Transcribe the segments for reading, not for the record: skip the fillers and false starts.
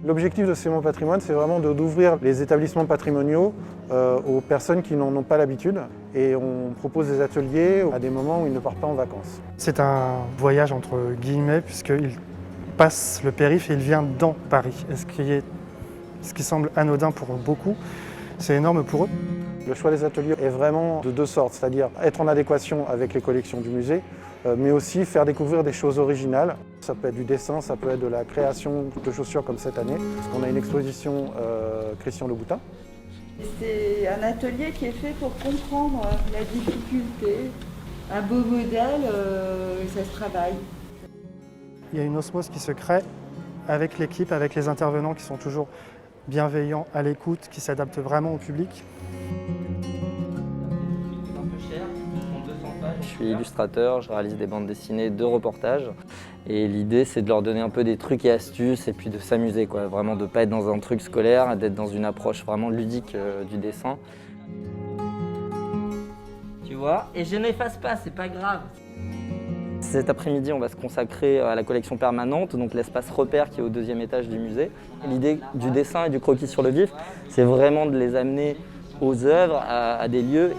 L'objectif de C'est mon patrimoine, c'est vraiment d'ouvrir les établissements patrimoniaux aux personnes qui n'en ont pas l'habitude. Et on propose des ateliers à des moments où ils ne partent pas en vacances. C'est un voyage entre guillemets puisqu'il passe le périph' et il vient dans Paris. Et ce qui semble anodin pour beaucoup, c'est énorme pour eux. Le choix des ateliers est vraiment de deux sortes, c'est-à-dire être en adéquation avec les collections du musée, mais aussi faire découvrir des choses originales. Ça peut être du dessin, ça peut être de la création de chaussures comme cette année, parce qu'on a une exposition Christian Louboutin. C'est un atelier qui est fait pour comprendre la difficulté. Un beau modèle, ça se travaille. Il y a une osmose qui se crée avec l'équipe, avec les intervenants qui sont toujours bienveillants, à l'écoute, qui s'adaptent vraiment au public. Je suis illustrateur, je réalise des bandes dessinées de reportages et l'idée c'est de leur donner un peu des trucs et astuces et puis de s'amuser quoi, vraiment de ne pas être dans un truc scolaire, d'être dans une approche vraiment ludique du dessin. Tu vois, et je n'efface pas, c'est pas grave. Cet après-midi, on va se consacrer à la collection permanente, donc l'espace repère qui est au 2e étage du musée. L'idée du dessin et du croquis sur le vif, c'est vraiment de les amener aux œuvres, à des lieux.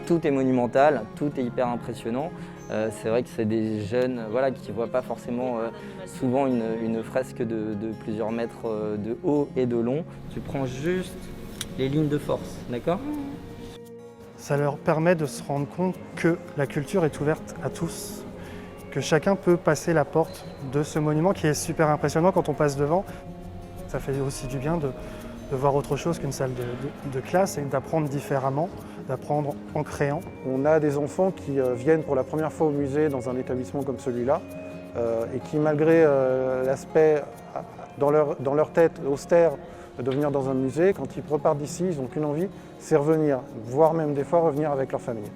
Tout est monumental, tout est hyper impressionnant. C'est vrai que c'est des jeunes qui ne voient pas forcément souvent une fresque de plusieurs mètres de haut et de long. Tu prends juste les lignes de force, d'accord ? Ça leur permet de se rendre compte que la culture est ouverte à tous, que chacun peut passer la porte de ce monument qui est super impressionnant quand on passe devant. Ça fait aussi du bien de voir autre chose qu'une salle de classe et d'apprendre différemment, d'apprendre en créant. On a des enfants qui viennent pour la première fois au musée dans un établissement comme celui-là et qui, malgré l'aspect dans leur tête austère de venir dans un musée, quand ils repartent d'ici, ils n'ont qu'une envie, c'est revenir, voire même des fois revenir avec leur famille.